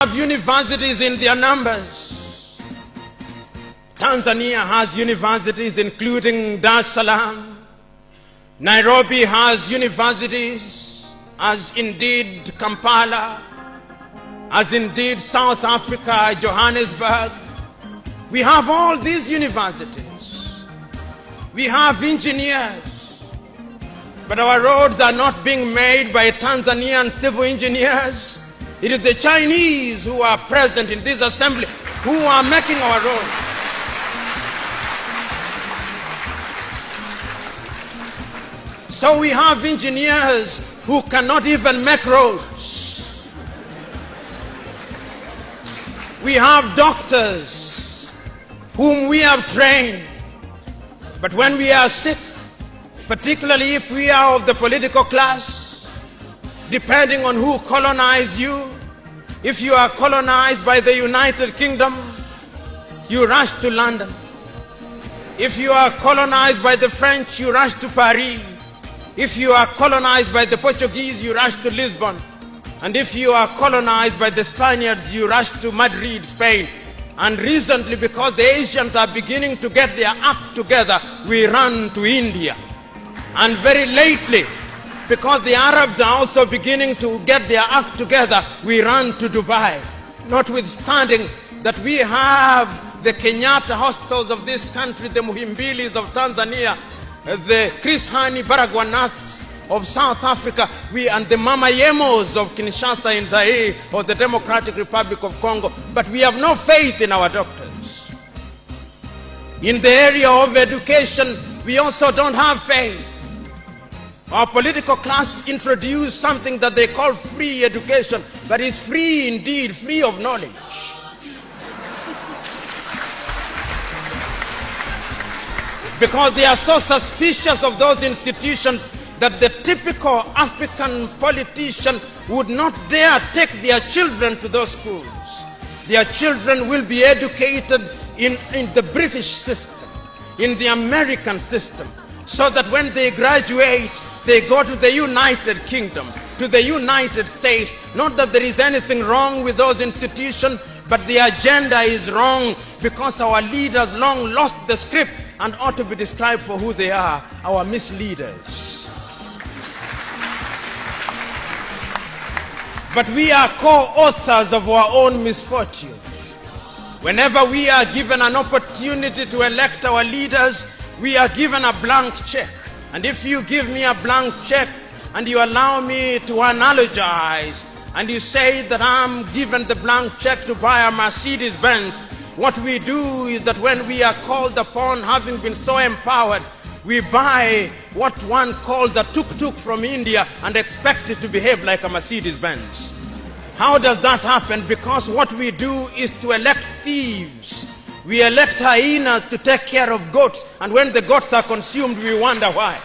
have universities in their numbers. Tanzania has universities including Dar es Salaam. Nairobi has universities, as indeed Kampala, as indeed South Africa, Johannesburg. We have all these universities. We have engineers. But our roads are not being made by Tanzanian civil engineers. It is the Chinese who are present in this assembly who are making our roads. So we have engineers who cannot even make roads. We have doctors whom we have trained. But when we are sick, particularly if we are of the political class, depending on who colonized you, if you are colonized by the United Kingdom, you rush to London. If you are colonized by the French, you rush to Paris. If you are colonized by the Portuguese, you rush to Lisbon. And if you are colonized by the Spaniards, you rush to Madrid, Spain. And recently, because the Asians are beginning to get their act together, we run to India. And very lately, because the Arabs are also beginning to get their act together, we run to Dubai. Notwithstanding that we have the Kenyatta hospitals of this country, the Muhimbilis of Tanzania, the Chris Hani Baragwanaths of South Africa, and the Mama Yemos of Kinshasa in Zaire or the Democratic Republic of Congo. But we have no faith in our doctors. In the area of education, we also don't have faith. Our political class introduced something that they call free education, that is free indeed, free of knowledge. Because they are so suspicious of those institutions that the typical African politician would not dare take their children to those schools. Their children will be educated in the British system, in the American system, so that when they graduate, they go to the United Kingdom, to the United States. Not that there is anything wrong with those institutions, but the agenda is wrong because our leaders long lost the script and ought to be described for who they are, our misleaders. But we are co-authors of our own misfortune. Whenever we are given an opportunity to elect our leaders, we are given a blank check. And if you give me a blank check and you allow me to analogize, and you say that I'm given the blank check to buy a Mercedes-Benz, what we do is that when we are called upon, having been so empowered, we buy what one calls a tuk-tuk from India and expect it to behave like a Mercedes-Benz. How does that happen? Because what we do is to elect thieves. We elect hyenas to take care of goats, and when the goats are consumed, we wonder why.